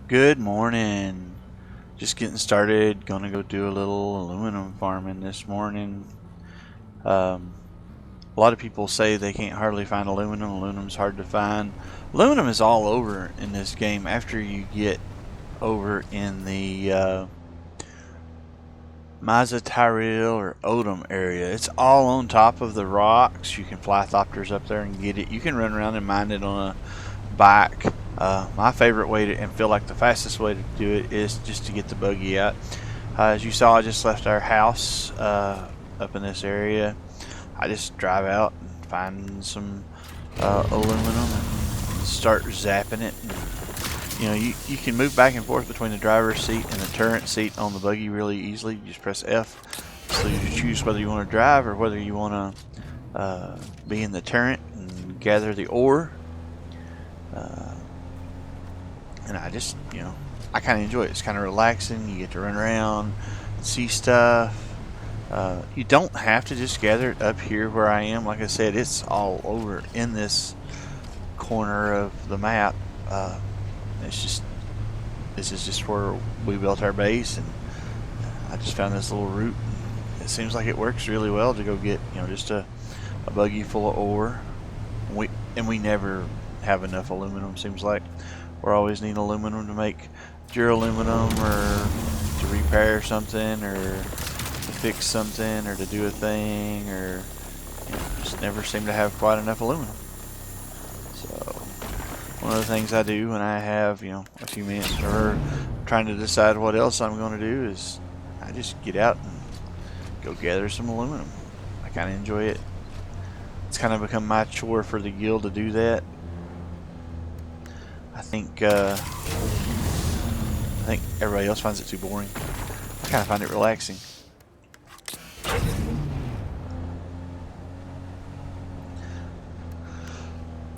Good morning. Just getting started. Gonna go do a little aluminum farming this morning. Um, a lot of people say they can't hardly find aluminum. Aluminum's hard to find. Aluminum is all over in this game after you get over in the Mazatyril or Odom area. It's all on top of the rocks. You can fly thopters up there and get it. You can run around and mine it on a bike. My favorite way to, and feel like the fastest way to do it, is just to get the buggy out. As you saw, I just left our house up in this area. I just drive out and find some aluminum and start zapping it. And, you can move back and forth between the driver's seat and the turret seat on the buggy really easily. You just press F, so you choose whether you want to drive or whether you want to be in the turret and gather the ore. And I just, I kind of enjoy it. It's kind of relaxing. You get to run around, see stuff. You don't have to just gather it up here where I am. Like I said, it's all over in this corner of the map. This is just where we built our base, and I just found this little route. It seems like it works really well to go get, just a buggy full of ore. We never have enough aluminum. Seems like we're always needing aluminum to make duraluminum, or to repair something, or to fix something, or to do a thing, or just never seem to have quite enough aluminum. So one of the things I do when I have a few minutes or trying to decide what else I'm going to do is I just get out and go gather some aluminum. I kind of enjoy it. It's kind of become my chore for the guild to do that. I think everybody else finds it too boring. I kind of find it relaxing.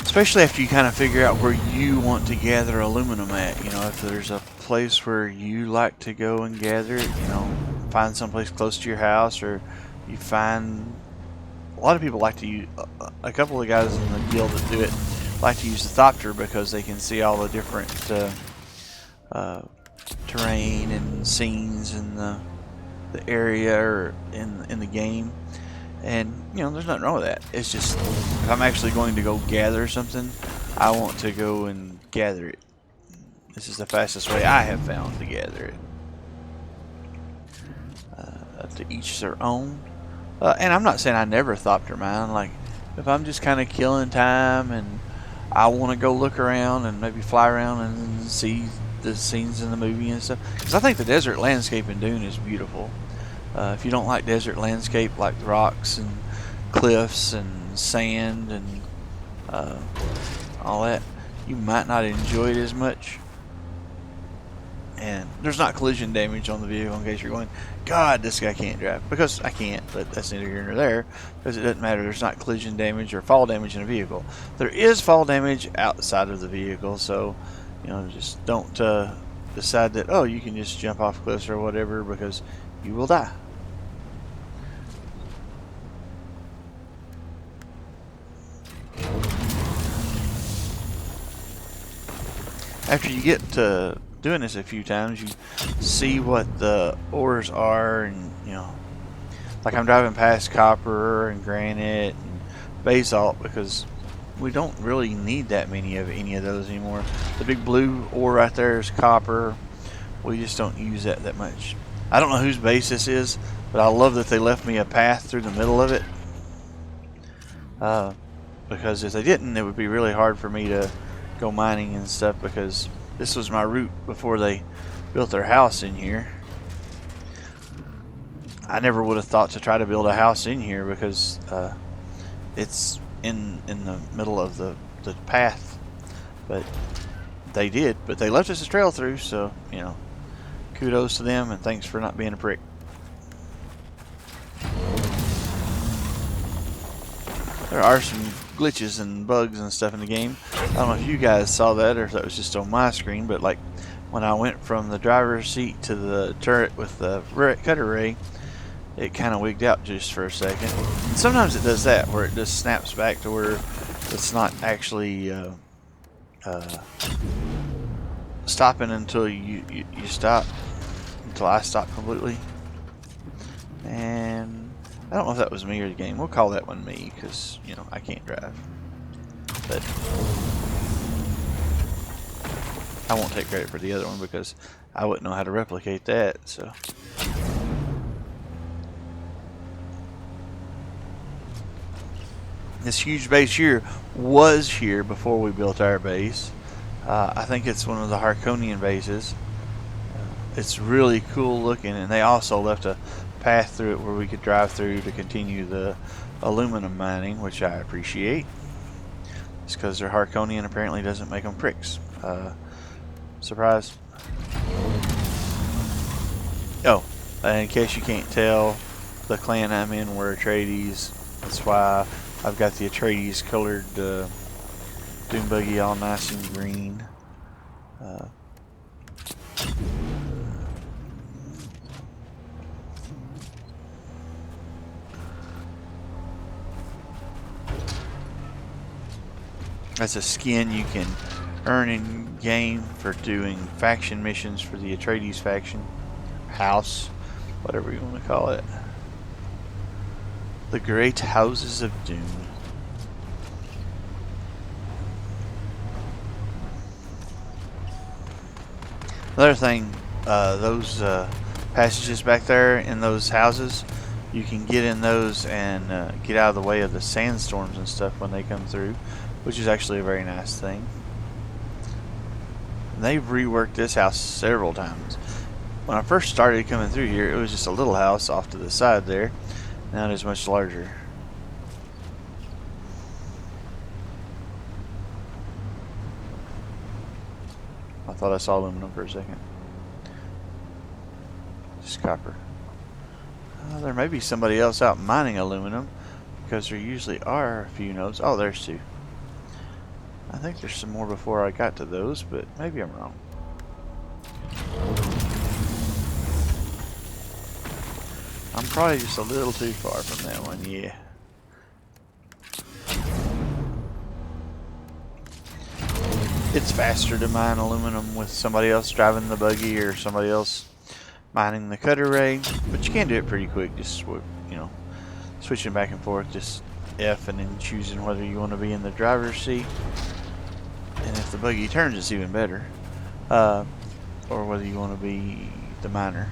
Especially after you kind of figure out where you want to gather aluminum at. If there's a place where you like to go and gather it, find someplace close to your house, or you find... A lot of people like to use... A couple of guys in the guild that do it like to use the thopter because they can see all the different terrain and scenes in the area or in the game. And there's nothing wrong with that. It's just, if I'm actually going to go gather something, I want to go and gather it. This is the fastest way I have found to gather it. Up to each their own. And I'm not saying I never thopter mine. Like, if I'm just kind of killing time and I want to go look around and maybe fly around and see the scenes in the movie and stuff, because I think the desert landscape in Dune is beautiful. If you don't like desert landscape, like rocks and cliffs and sand and all that, you might not enjoy it as much. And there's not collision damage on the vehicle, in case you're going, God, this guy can't drive. Because I can't, but that's neither here nor there, because it doesn't matter. There's not collision damage or fall damage in a vehicle. There is fall damage outside of the vehicle, so just don't decide that, oh, you can just jump off cliffs or whatever, because you will die. After you get to doing this a few times, you see what the ores are, and like I'm driving past copper and granite and basalt, because we don't really need that many of any of those anymore. The big blue ore right there is copper. We just don't use that much. I don't know whose base this is, but I love that they left me a path through the middle of it, because if they didn't, it would be really hard for me to go mining and stuff, because this was my route before they built their house in here. I never would have thought to try to build a house in here, because it's in the middle of the path, but they did. But they left us a trail through, so kudos to them, and thanks for not being a prick. There are some glitches and bugs and stuff in the game. I don't know if you guys saw that or if that was just on my screen, but like when I went from the driver's seat to the turret with the cutter ray, it kind of wigged out just for a second. And sometimes it does that, where it just snaps back to where it's not actually stopping until you stop, until I stop completely. And I don't know if that was me or the game. We'll call that one me because, you know, I can't drive. But I won't take credit for the other one because I wouldn't know how to replicate that. So this huge base here was here before we built our base. I think it's one of the Harkonian bases. It's really cool looking, and they also left a path through it where we could drive through to continue the aluminum mining, which I appreciate. It's because their Harkonian apparently doesn't make them pricks. Surprise. Oh, in case you can't tell, the clan I'm in were Atreides. That's why I've got the Atreides colored Dune buggy all nice and green. That's a skin you can earn in game for doing faction missions for the Atreides faction. House, whatever you want to call it. The Great Houses of Dune. Another thing, those passages back there in those houses, you can get in those and get out of the way of the sandstorms and stuff when they come through, which is actually a very nice thing. And they've reworked this house several times. When I first started coming through here, it was just a little house off to the side there. Now it is much larger. I thought I saw aluminum for a second. Just copper. There may be somebody else out mining aluminum, because there usually are a few nodes. Oh, there's two. I think there's some more before I got to those, but maybe I'm wrong. I'm probably just a little too far from that one, yeah. It's faster to mine aluminum with somebody else driving the buggy or somebody else mining the cutter ray, but you can do it pretty quick, just, you know, switching back and forth, just F and then choosing whether you want to be in the driver's seat, and if the buggy turns it's even better, or whether you want to be the miner.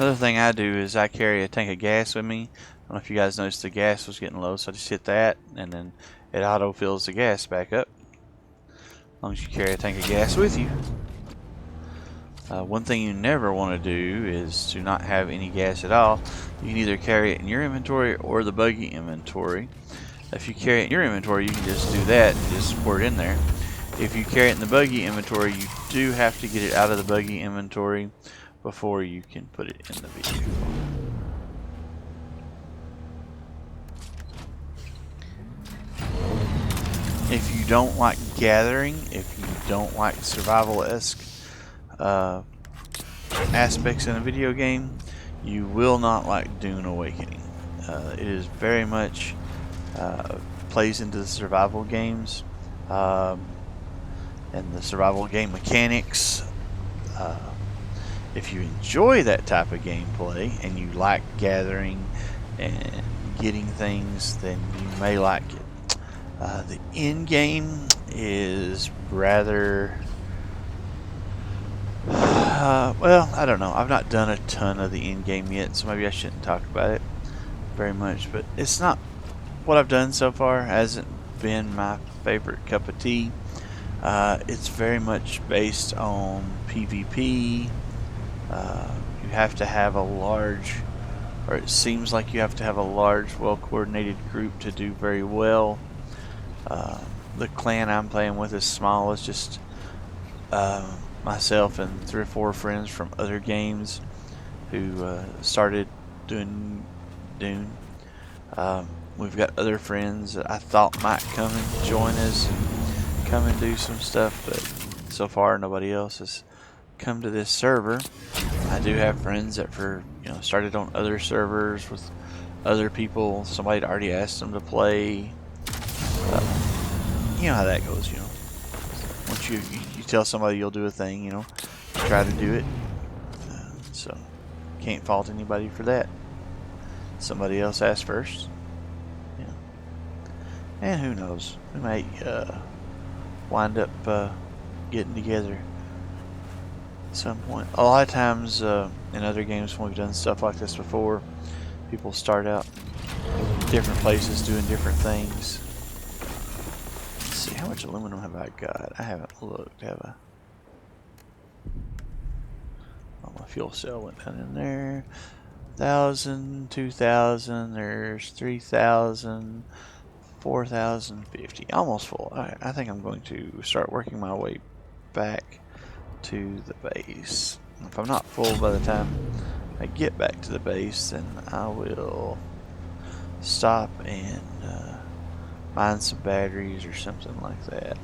Another thing I do is I carry a tank of gas with me. I don't know if you guys noticed the gas was getting low, so I just hit that and then it auto fills the gas back up. As long as you carry a tank of gas with you. One thing you never want to do is to not have any gas at all. You can either carry it in your inventory or the buggy inventory. If you carry it in your inventory, you can just do that and just pour it in there. If you carry it in the buggy inventory, you do have to get it out of the buggy inventory before you can put it in the vehicle. If you don't like gathering, if you don't like survival-esque aspects in a video game, you will not like Dune Awakening. It is very much plays into the survival games and the survival game mechanics. If you enjoy that type of gameplay and you like gathering and getting things, then you may like it. The end game is rather well, I don't know. I've not done a ton of the end game yet, so maybe I shouldn't talk about it very much, but it's not what I've done so far hasn't been my favorite cup of tea. It's very much based on PvP. You have to have a large, or it seems like you have to have a large, well-coordinated group to do very well. The clan I'm playing with is small. It's just myself and 3 or 4 friends from other games who started doing Dune. We've got other friends that I thought might come and join us and come and do some stuff, but so far nobody else has come to this server. I do have friends that started on other servers with other people. Somebody had already asked them to play. You know how that goes, Once you tell somebody you'll do a thing, try to do it. So can't fault anybody for that. Somebody else asked first. Yeah. And who knows? We might wind up getting together at some point. A lot of times in other games when we've done stuff like this before, people start out different places doing different things. Let's see, how much aluminum have I got? I haven't looked, have I? Oh, my fuel cell went down in there. 1,000, 2,000, there's 3,000, 4,050. Almost full. I think I'm going to start working my way back to the base. If I'm not full by the time I get back to the base, then I will stop and mine some batteries or something like that.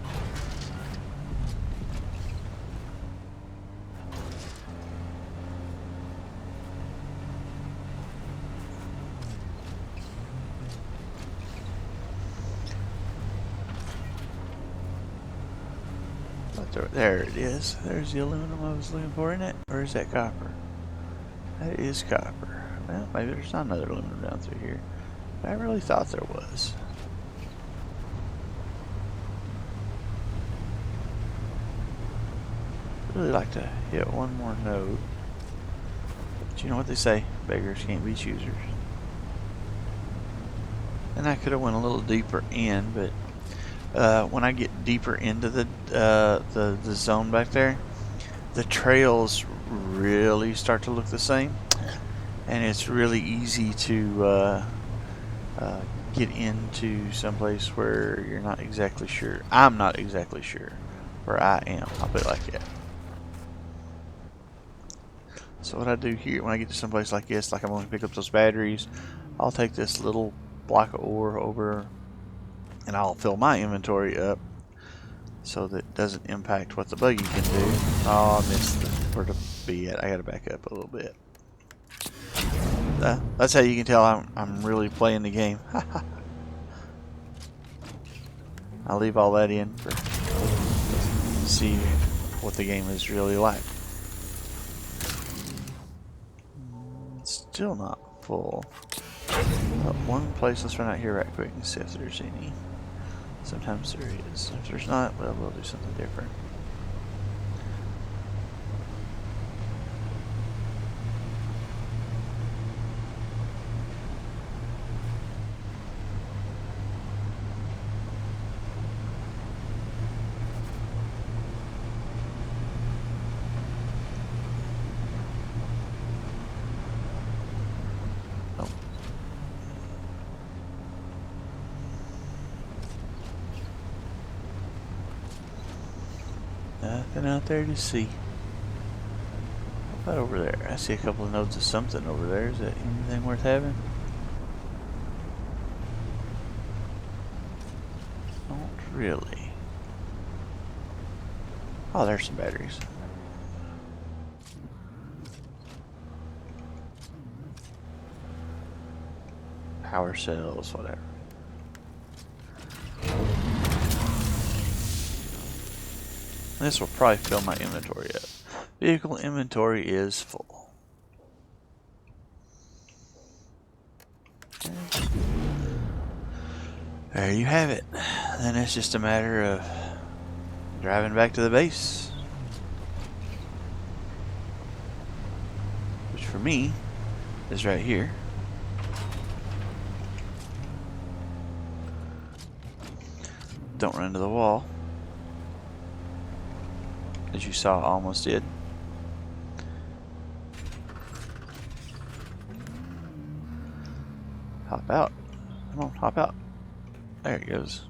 There it is. There's the aluminum I was looking for in it. Or is that copper? That is copper. Well, maybe there's not another aluminum down through here. But I really thought there was. I'd really like to hit one more node. But you know what they say, beggars can't be choosers. And I could have went a little deeper in, but when I get deeper into the zone back there, the trails really start to look the same, and it's really easy to get into someplace where you're not exactly sure. I'm not exactly sure where I am. I'll put it like that. So what I do here, when I get to someplace like this, like I'm going to pick up those batteries, I'll take this little block of ore over and I'll fill my inventory up so that it doesn't impact what the buggy can do. Oh, I missed where to be at. I gotta back up a little bit. That's how you can tell I'm really playing the game. I'll leave all that in to see what the game is really like. It's still not full. But one place, let's run out here right quick and see if there's any. Sometimes there is. If there's not, well, we'll do something different. Nothing out there to see. What about over there? I see a couple of nodes of something over there. Is that anything worth having? Not really. Oh, there's some batteries. Power cells, whatever. This will probably fill my inventory up. Vehicle inventory is full. There you have it. Then it's just a matter of driving back to the base. Which for me is right here. Don't run into the wall. As you saw, almost did. Hop out. Come on, hop out. There it goes.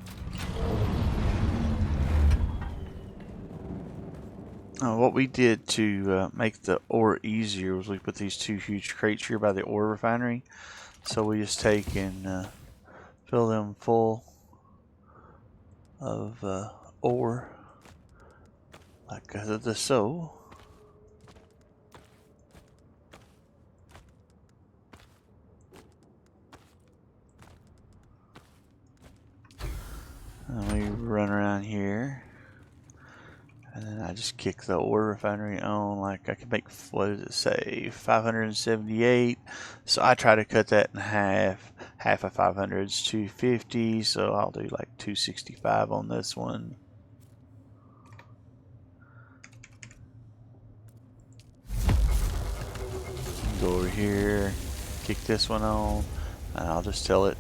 What we did to make the ore easier was we put these two huge crates here by the ore refinery. So we just take and fill them full of ore like the so. And we run around here, and then I just kick the ore refinery on. Like I can make, what does it say, 578. So I try to cut that in half. Half of 500 is 250, so I'll do like 265 on this one. Go over here, kick this one on, and I'll just tell it.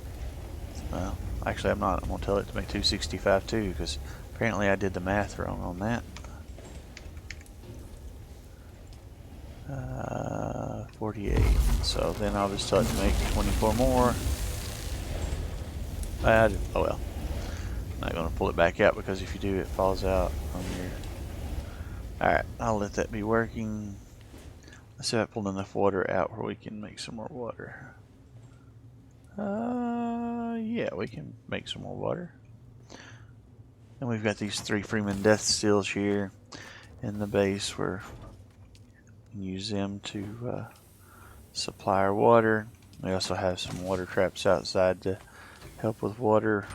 Well, actually, I'm not. I'm gonna tell it to make 265 too, because apparently I did the math wrong on that. 48. So then I'll just tell it to make 24 more. Oh well. I'm not gonna pull it back out because if you do, it falls out on your. Alright, I'll let that be working. Let's see if I pulled enough water out where we can make some more water. Yeah, we can make some more water. And we've got these 3 Freeman Death Steels here in the base where we can use them to supply our water. We also have some water traps outside to help with water.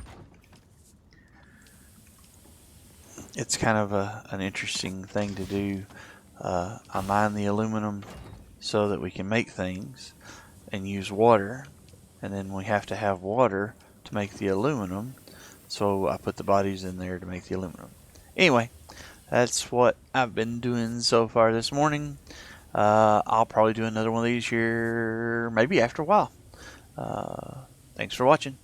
It's kind of an interesting thing to do. I mine the aluminum so that we can make things and use water, and then we have to have water to make the aluminum, so I put the bodies in there to make the aluminum. Anyway, that's what I've been doing so far this morning. I'll probably do another one of these here maybe after a while. Thanks for watching.